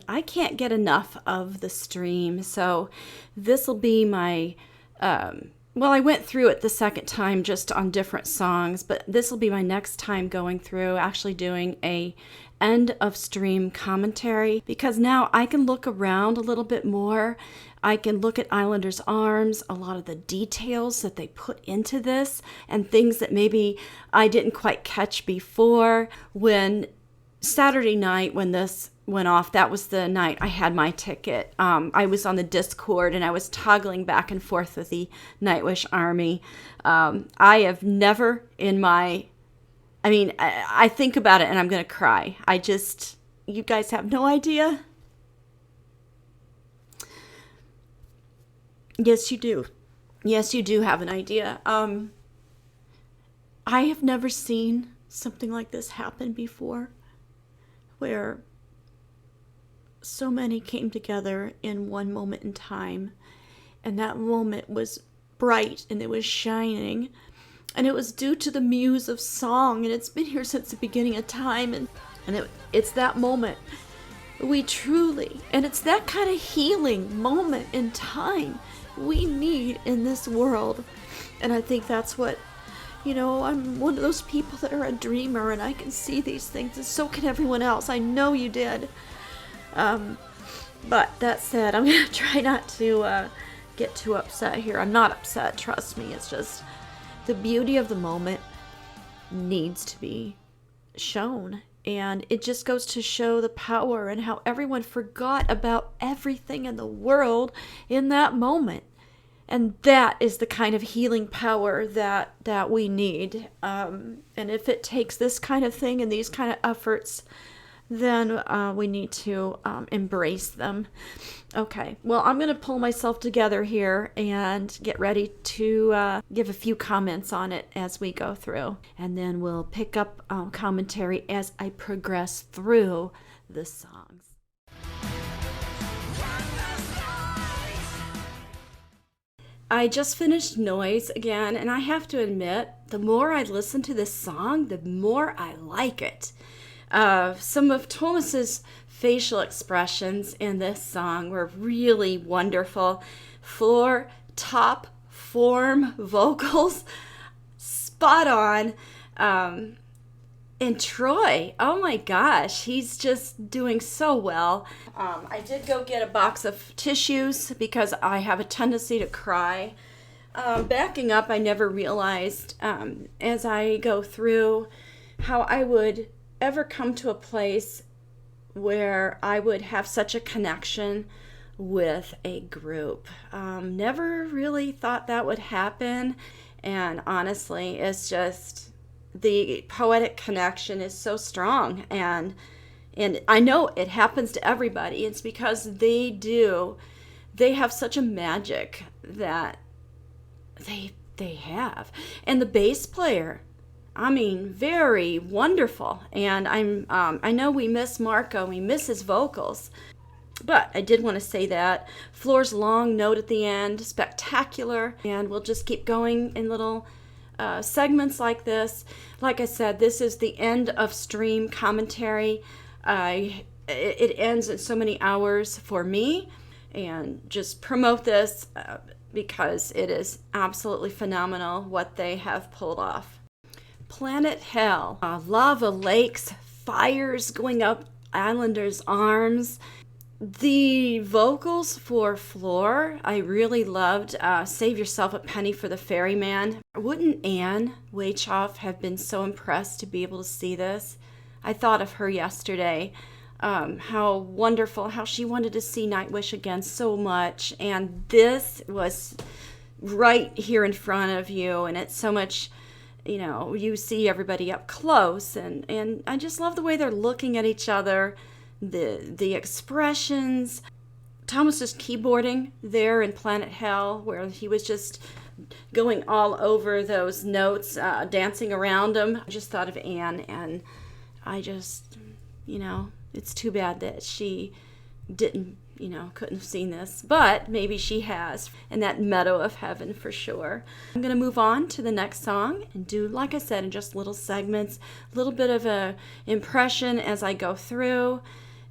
I can't get enough of the stream, so this will be my well, I went through it the second time just on different songs, but this will be my next time going through actually doing a end of stream commentary, because now I can look around a little bit more. I can look at Islander's Arms, a lot of the details that they put into this, and things that maybe I didn't quite catch before. When Saturday night, when this went off, that was the night I had my ticket. I was on the Discord and I was toggling back and forth with the Nightwish Army. I have never in my, I think about it and I'm going to cry. You guys have no idea. Yes, you do. Yes, you do have an idea. I have never seen something like this happen before, where so many came together in one moment in time, and that moment was bright and it was shining, and it was due to the muse of song, and it's been here since the beginning of time, and it's that moment and it's that kind of healing moment in time we need in this world. And I think that's what, I'm one of those people that are a dreamer, and I can see these things, and so can everyone else. I know you did. But that said, I'm going to try not to get too upset here. I'm not upset, trust me. It's just the beauty of the moment needs to be shown. And it just goes to show the power and how everyone forgot about everything in the world in that moment. And that is the kind of healing power that we need. And if it takes this kind of thing and these kind of efforts, then we need to embrace them. Okay, well, I'm going to pull myself together here and get ready to give a few comments on it as we go through. And then we'll pick up commentary as I progress through the songs. I just finished Noise again, and I have to admit, the more I listen to this song, the more I like it. Some of Thomas's facial expressions in this song were really wonderful. Floor, top, form, vocals, spot on. And Troy, oh my gosh, he's just doing so well. I did go get a box of tissues because I have a tendency to cry. Backing up, I never realized as I go through how I would ever come to a place where I would have such a connection with a group. Never really thought that would happen, and honestly, it's just the poetic connection is so strong, and I know it happens to everybody. It's because they have such a magic that they have. And the bass player, very wonderful. And I know we miss Marco, we miss his vocals, but I did want to say that Floor's long note at the end, spectacular. And we'll just keep going in little segments like this. Like I said, this is the end of stream commentary. It ends in so many hours for me, and just promote this because it is absolutely phenomenal what they have pulled off. Planet Hell, lava lakes, fires going up Islander's Arms. The vocals for Floor, I really loved. Save Yourself a Penny for the Ferryman. Wouldn't Anne Waychoff have been so impressed to be able to see this? I thought of her yesterday. How wonderful, how she wanted to see Nightwish again so much. And this was right here in front of you. And it's so much, you see everybody up close. And I just love the way they're looking at each other. The expressions. Thomas was keyboarding there in Planet Hell, where he was just going all over those notes, dancing around them. I just thought of Anne, and I just, it's too bad that she didn't, couldn't have seen this, but maybe she has in that meadow of heaven for sure. I'm going to move on to the next song and do, like I said, in just little segments, a little bit of a impression as I go through.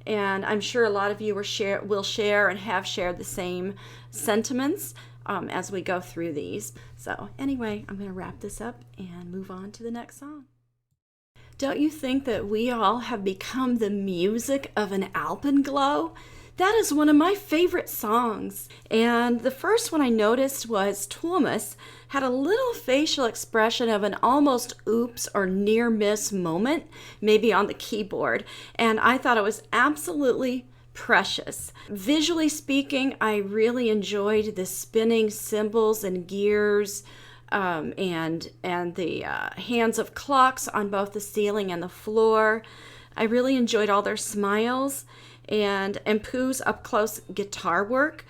And I'm sure a lot of you will share and have shared the same sentiments as we go through these. So anyway, I'm going to wrap this up and move on to the next song. Don't you think that we all have become the music of an alpenglow? That is one of my favorite songs. And the first one I noticed was Thomas had a little facial expression of an almost oops or near miss moment, maybe on the keyboard. And I thought it was absolutely precious. Visually speaking, I really enjoyed the spinning cymbals and gears, and the hands of clocks on both the ceiling and the floor. I really enjoyed all their smiles and Pooh's up close guitar work.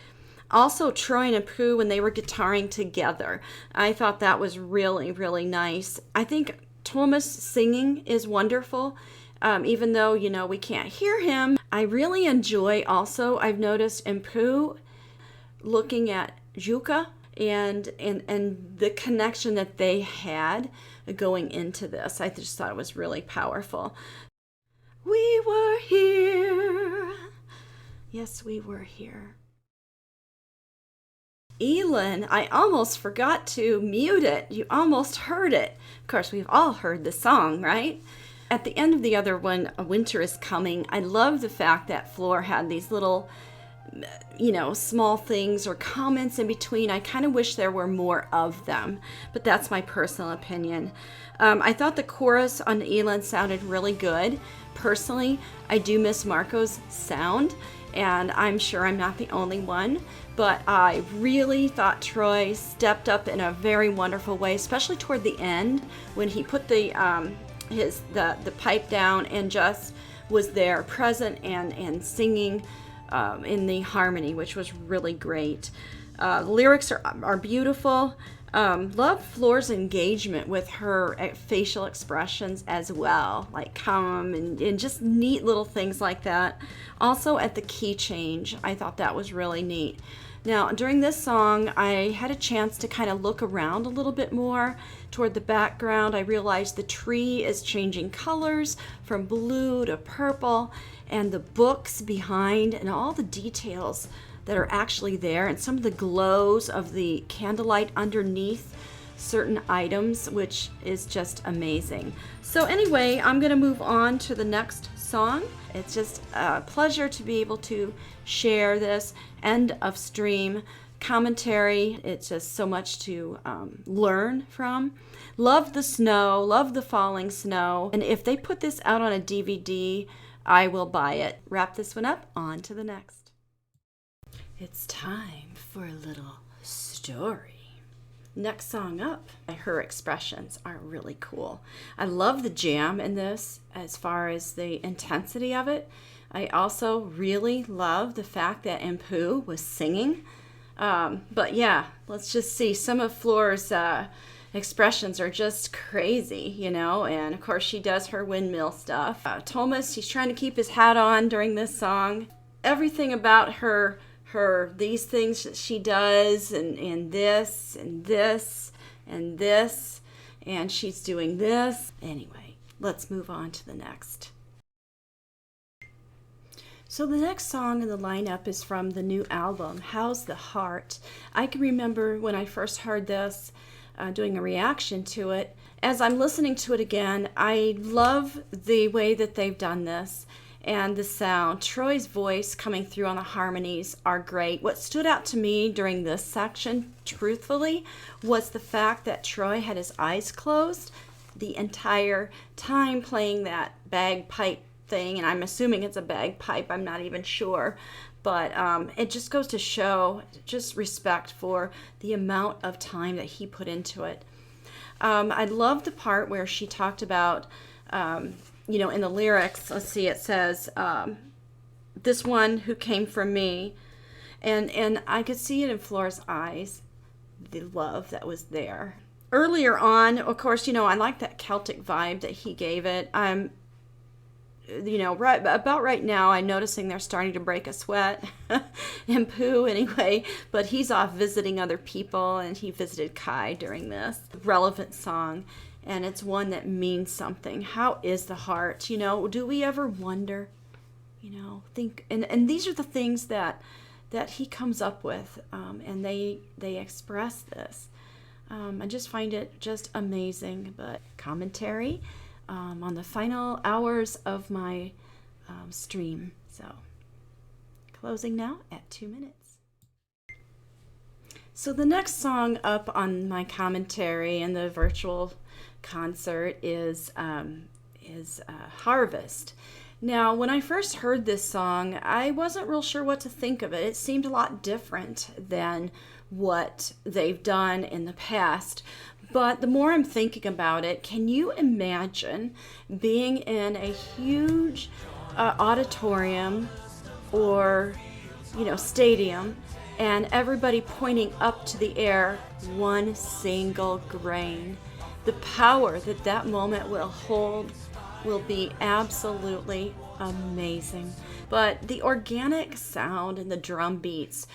Also, Troy and Pooh when they were guitaring together. I thought that was really, really nice. I think Thomas singing is wonderful. Even though, we can't hear him. I really enjoy also, I've noticed Pooh looking at Juka and the connection that they had going into this. I just thought it was really powerful. We were here. Yes, we were here. Elin, I almost forgot to mute it. You almost heard it. Of course, we've all heard the song, right? At the end of the other one, Winter is Coming, I love the fact that Floor had these little, small things or comments in between. I kind of wish there were more of them, but that's my personal opinion. I thought the chorus on Elin sounded really good. Personally, I do miss Marco's sound, and I'm sure I'm not the only one, but I really thought Troy stepped up in a very wonderful way, especially toward the end when he put the pipe down and just was there present and singing in the harmony, which was really great. The lyrics are beautiful. Love Floor's engagement with her facial expressions as well, like calm and just neat little things like that. Also at the key change, I thought that was really neat. Now, during this song, I had a chance to kind of look around a little bit more toward the background. I realized the tree is changing colors from blue to purple, and the books behind and all the details that are actually there, and some of the glows of the candlelight underneath certain items, which is just amazing. So anyway, I'm going to move on to the next song. It's just a pleasure to be able to share this end of stream commentary. It's just so much to learn from. Love the snow, love the falling snow, and if they put this out on a DVD, I will buy it. Wrap this one up, on to the next. It's time for a little story. Next song up, her expressions are really cool. I love the jam in this as far as the intensity of it. I also really love the fact that Pooh was singing. But yeah, let's just see. Some of Floor's expressions are just crazy, and of course she does her windmill stuff. Thomas, he's trying to keep his hat on during this song. Everything about her these things that she does, and this and this and this, and she's doing this. Anyway, let's move on to the next. So the next song in the lineup is from the new album, How's the Heart? I can remember when I first heard this, doing a reaction to it. As I'm listening to it again, I love the way that they've done this. And the sound, Troy's voice coming through on the harmonies are great. What stood out to me during this section, truthfully, was the fact that Troy had his eyes closed the entire time playing that bagpipe thing. And I'm assuming it's a bagpipe, I'm not even sure. But it just goes to show just respect for the amount of time that he put into it. I love the part where she talked about... in the lyrics, let's see, it says, this one who came from me. And I could see it in Floor's eyes, the love that was there. Earlier on, of course, I like that Celtic vibe that he gave it. Right now, I'm noticing they're starting to break a sweat. And Pooh, anyway, but he's off visiting other people, and he visited Kai during this relevant song. And it's one that means something. How is the heart? Do we ever wonder, think, and these are the things that he comes up with, and they express this. I just find it just amazing. But commentary on the final hours of my stream. So closing now at 2 minutes. So the next song up on my commentary in the virtual concert is Harvest. Now, when I first heard this song, I wasn't real sure what to think of it. It seemed a lot different than what they've done in the past. But the more I'm thinking about it, can you imagine being in a huge auditorium or, stadium, and everybody pointing up to the air, one single grain? The power that moment will hold will be absolutely amazing. But the organic sound and the drum beats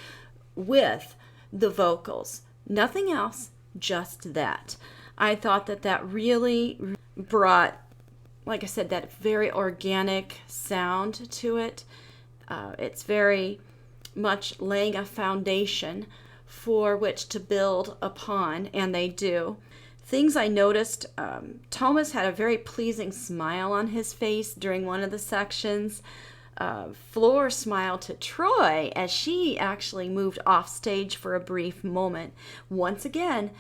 with the vocals, nothing else, just that. I thought that really brought, like I said, that very organic sound to it. It's very much laying a foundation for which to build upon, and they do. Things I noticed, Thomas had a very pleasing smile on his face during one of the sections. Floor smiled to Troy as she actually moved off stage for a brief moment. Once again,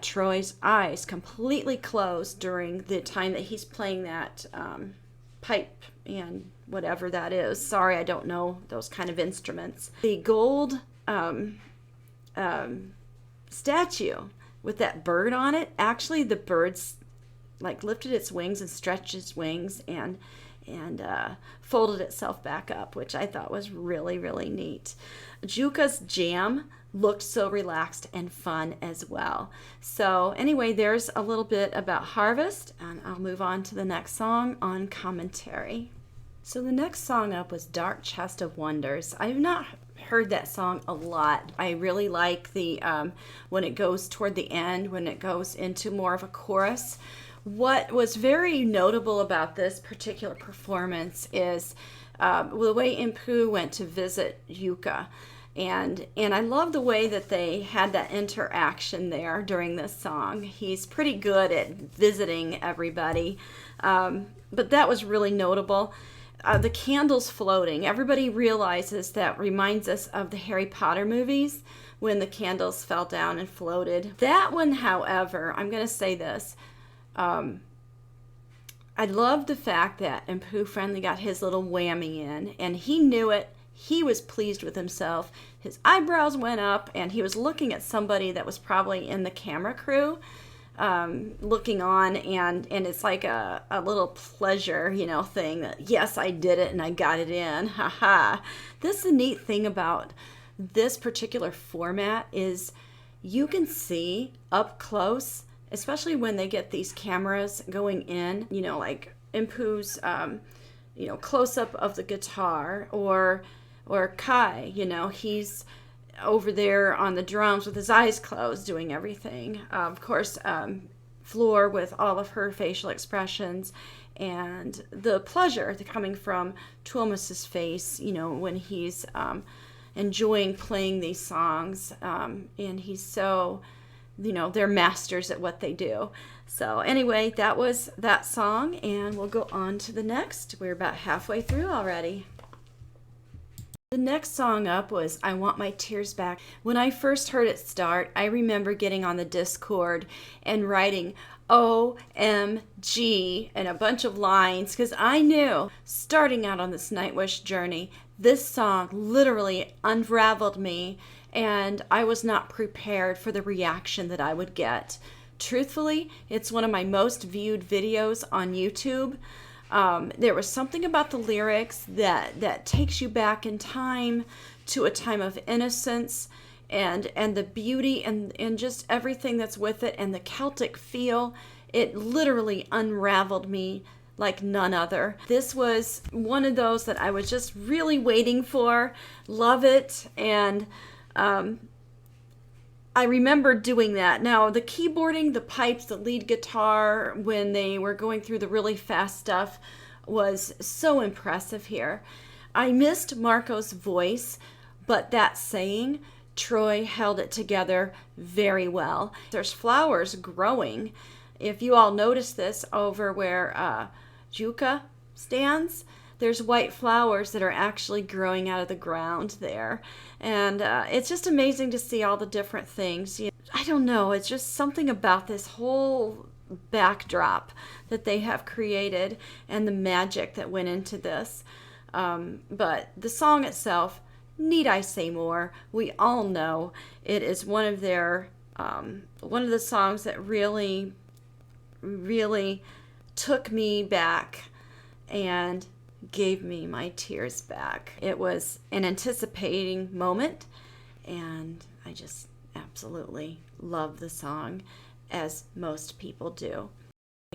Troy's eyes completely closed during the time that he's playing that pipe and whatever that is. Sorry, I don't know those kind of instruments. The gold statue with that bird on it, actually the bird's lifted its wings and stretched its wings and folded itself back up, which I thought was really, really neat. Juka's jam looked so relaxed and fun as well. So anyway, there's a little bit about Harvest, and I'll move on to the next song on commentary. So the next song up was Dark Chest of Wonders. I've not heard that song a lot. I really like the when it goes toward the end, when it goes into more of a chorus. What was very notable about this particular performance is the way Impu went to visit Yuka. And I love the way that they had that interaction there during this song. He's pretty good at visiting everybody. But that was really notable. The candles floating. Everybody realizes that reminds us of the Harry Potter movies when the candles fell down and floated. That one, however, I'm going to say this. I love the fact that Impu finally got his little whammy in, and he knew it. He was pleased with himself. His eyebrows went up, and he was looking at somebody that was probably in the camera crew, looking on, and it's like a little pleasure, thing that, yes, I did it and I got it in. Haha. This is the neat thing about this particular format is you can see up close, especially when they get these cameras going in, like Impu's, close-up of the guitar, or Kai, he's over there on the drums with his eyes closed doing everything. Of course, Floor with all of her facial expressions and the pleasure coming from Tuomas's face, when he's enjoying playing these songs, and he's so, they're masters at what they do. So anyway, that was that song, and we'll go on to the next. We're about halfway through already. The next song up was I Want My Tears Back. When I first heard it start, I remember getting on the Discord and writing OMG and a bunch of lines, because I knew, starting out on this Nightwish journey, this song literally unraveled me, and I was not prepared for the reaction that I would get. Truthfully, it's one of my most viewed videos on YouTube. There was something about the lyrics that takes you back in time to a time of innocence, and the beauty and just everything that's with it, and the Celtic feel. It literally unraveled me like none other. This was one of those that I was just really waiting for. Love it. And I remember doing that. Now, the keyboarding, the pipes, the lead guitar, when they were going through the really fast stuff, was so impressive here. I missed Marco's voice, but that saying, Troy held it together very well. There's flowers growing. If you all notice this over where Juka stands, there's white flowers that are actually growing out of the ground there. And it's just amazing to see all the different things. I don't know, it's just something about this whole backdrop that they have created and the magic that went into this. But the song itself, need I say more? We all know it is one of their one of the songs that really, really took me back and gave me my tears back. It was an anticipating moment, and I just absolutely love the song, as most people do.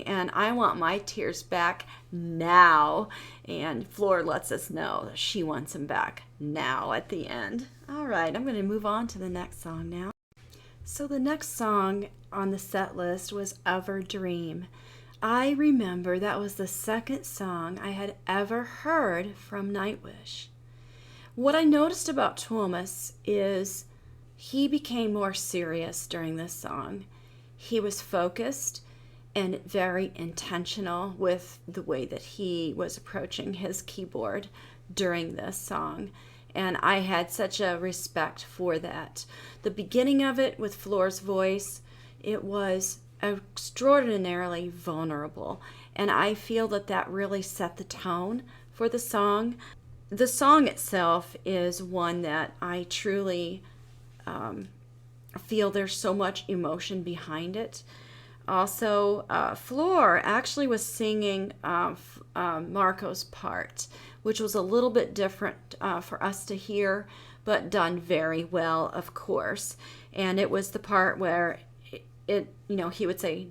And I want my tears back now. And Floor lets us know that she wants them back now at the end. All right, I'm going to move on to the next song now. So the next song on the set list was Ever Dream. I remember that was the second song I had ever heard from Nightwish. What I noticed about Thomas is he became more serious during this song. He was focused and very intentional with the way that he was approaching his keyboard during this song. And I had such a respect for that. The beginning of it with Floor's voice, it was extraordinarily vulnerable. And I feel that that really set the tone for the song. The song itself is one that I truly feel there's so much emotion behind it. Also, Floor actually was singing Marco's part, which was a little bit different for us to hear, but done very well, of course. And it was the part where he would say,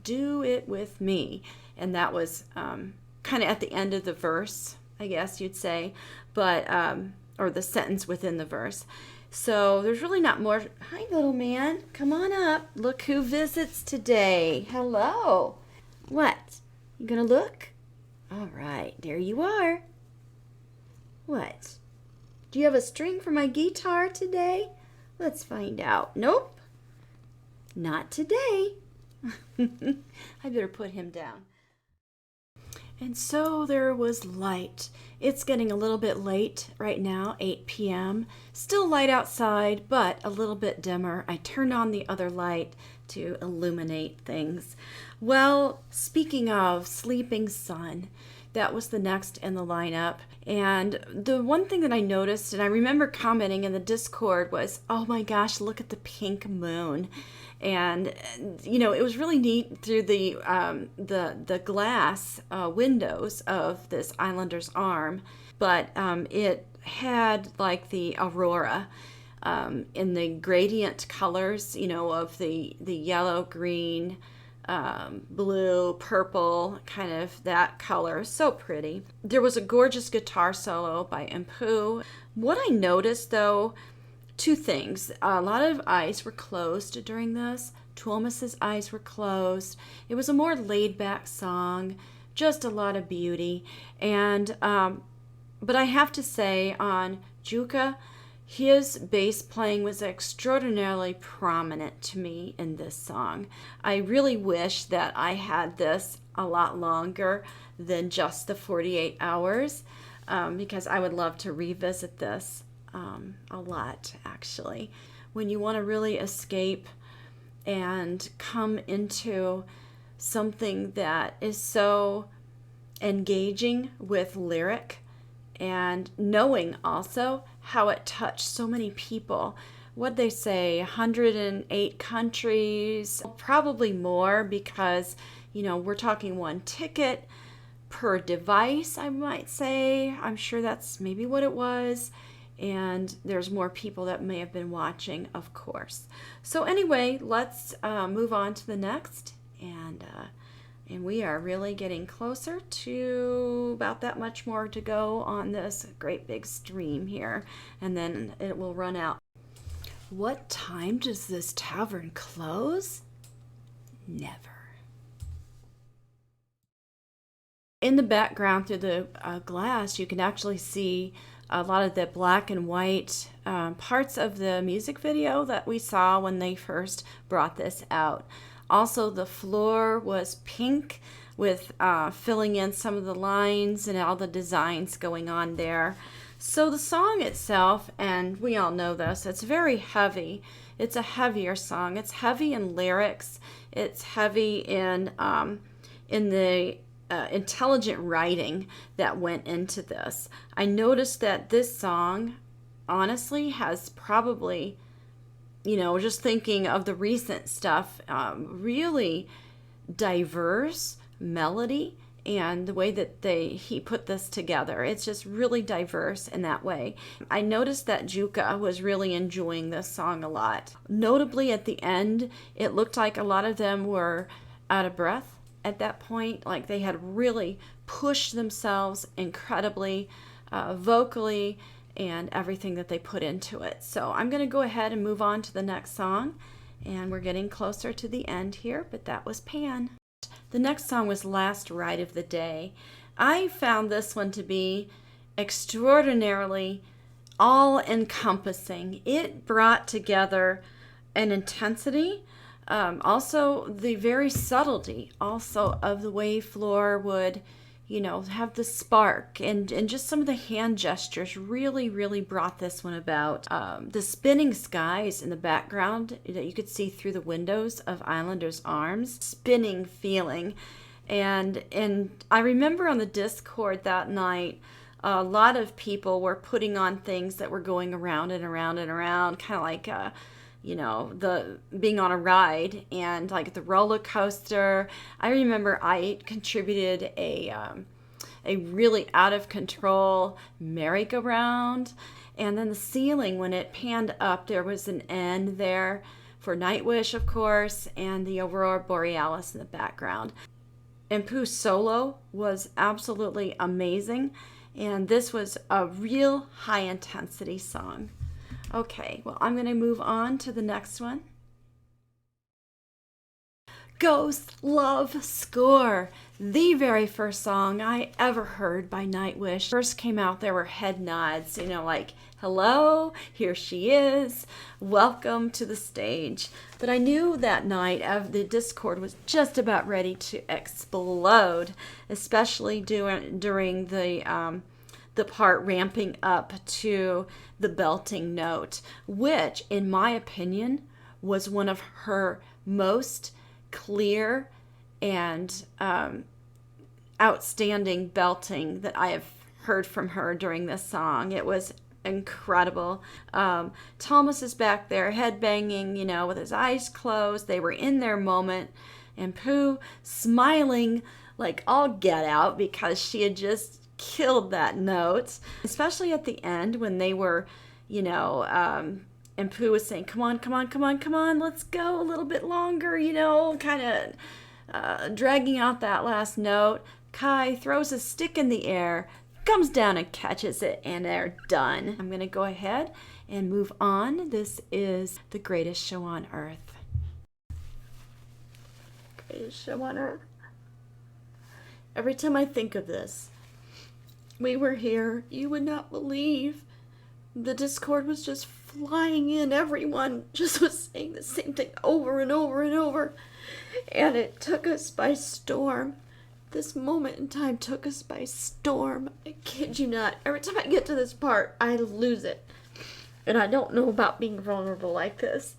"Do it with me," and that was kind of at the end of the verse, I guess you'd say, but or the sentence within the verse. So there's really not more. Hi, little man. Come on up. Look who visits today. Hello. What? You gonna look? All right. There you are. What? Do you have a string for my guitar today? Let's find out. Nope. Not today. I better put him down. And so there was light. It's getting a little bit late right now, 8 p.m. Still light outside, but a little bit dimmer. I turned on the other light to illuminate things. Well, speaking of Sleeping Sun, that was the next in the lineup. And the one thing that I noticed, and I remember commenting in the Discord, was, oh my gosh, look at the pink moon. And it was really neat through the glass windows of this Islander's Arm, but it had like the aurora in the gradient colors, of the yellow, green, blue, purple, kind of that color. So pretty. There was a gorgeous guitar solo by Impu. What I noticed though, two things. A lot of eyes were closed during this. Thomas's eyes were closed. It was a more laid-back song, just a lot of beauty. And but I have to say, on Juka, his bass playing was extraordinarily prominent to me in this song. I really wish that I had this a lot longer than just the 48 hours, because I would love to revisit this a lot, actually. When you want to really escape and come into something that is so engaging with lyric, and knowing also how it touched so many people. What'd they say, 108 countries, probably more, because we're talking one ticket per device, I might say. I'm sure that's maybe what it was. And there's more people that may have been watching, of course. So anyway, let's move on to the next. And we are really getting closer to about that much more to go on this great big stream here. And then it will run out. What time does this tavern close? Never. In the background through the glass, you can actually see a lot of the black and white parts of the music video that we saw when they first brought this out. Also, the floor was pink with filling in some of the lines and all the designs going on there. So the song itself, and we all know this, it's very heavy. It's a heavier song. It's heavy in lyrics. It's heavy in the intelligent writing that went into this. I noticed that this song, honestly, has probably, just thinking of the recent stuff, really diverse melody and the way that he put this together. It's just really diverse in that way. I noticed that Juka was really enjoying this song a lot. Notably at the end, it looked like a lot of them were out of breath at that point. Like they had really pushed themselves incredibly vocally and everything that they put into it. So I'm going to go ahead and move on to the next song. And we're getting closer to the end here, but that was Pan. The next song was Last Ride of the Day. I found this one to be extraordinarily all-encompassing. It brought together an intensity, also the very subtlety also of the way Floor would, have the spark and just some of the hand gestures really brought this one about. The spinning skies in the background that you could see through the windows of Islander's arms, spinning feeling. And I remember on the Discord that night, a lot of people were putting on things that were going around and around and around, kind of like the being on a ride and like the roller coaster. I remember I contributed a really out of control merry-go-round, and then the ceiling, when it panned up, there was an end there for Nightwish, of course, and the Aurora Borealis in the background. And Pooh's solo was absolutely amazing, and this was a real high intensity song. Okay, well, I'm going to move on to the next one. Ghost Love Score, the very first song I ever heard by Nightwish. First came out, there were head nods, like, hello, here she is, welcome to the stage. But I knew that night the Discord was just about ready to explode, especially during the part ramping up to the belting note, which, in my opinion, was one of her most clear and outstanding belting that I have heard from her during this song. It was incredible. Thomas is back there headbanging, with his eyes closed. They were in their moment, and Pooh smiling like all get out because she had just killed that note, especially at the end when they were, and Pooh was saying, come on, let's go a little bit longer, kind of dragging out that last note. Kai throws a stick in the air, comes down and catches it, and they're done. I'm going to go ahead and move on. This is The Greatest Show on Earth. Greatest Show on Earth. Every time I think of this, we were here, you would not believe. The Discord was just flying in. Everyone just was saying the same thing over and over and over. And it took us by storm. This moment in time took us by storm. I kid you not. Every time I get to this part, I lose it. And I don't know about being vulnerable like this.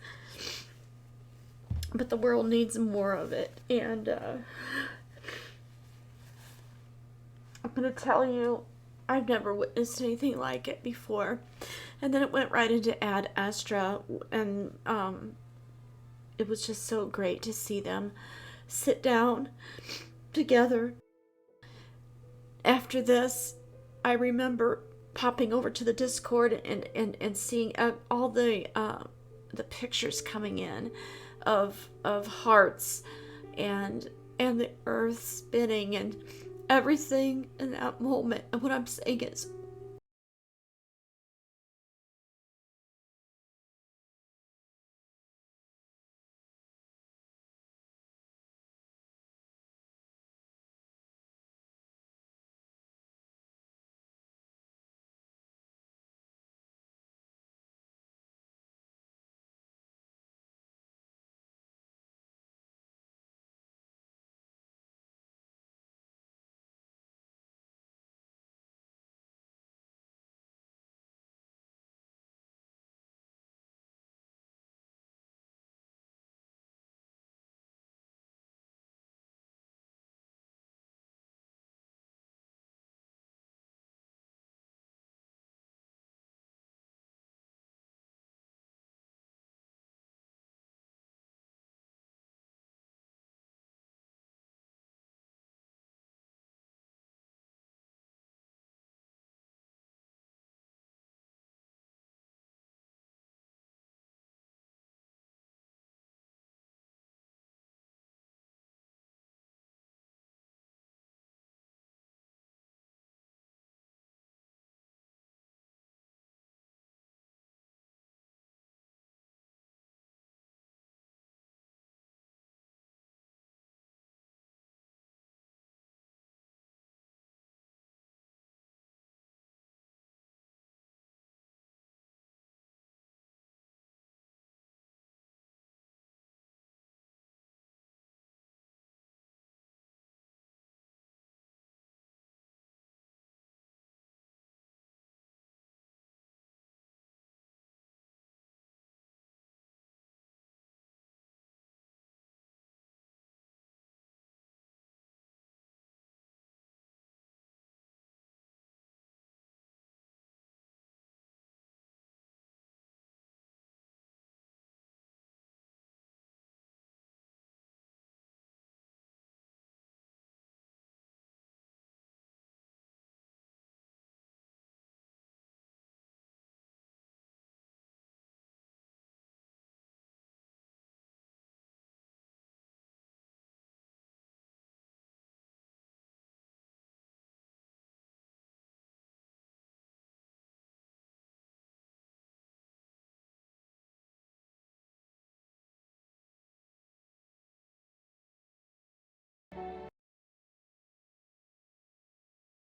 But the world needs more of it. And I'm going to tell you, I've never witnessed anything like it before. And then it went right into Ad Astra, and it was just so great to see them sit down together. After this, I remember popping over to the Discord and seeing all the pictures coming in of hearts and the earth spinning and everything in that moment. And what I'm saying is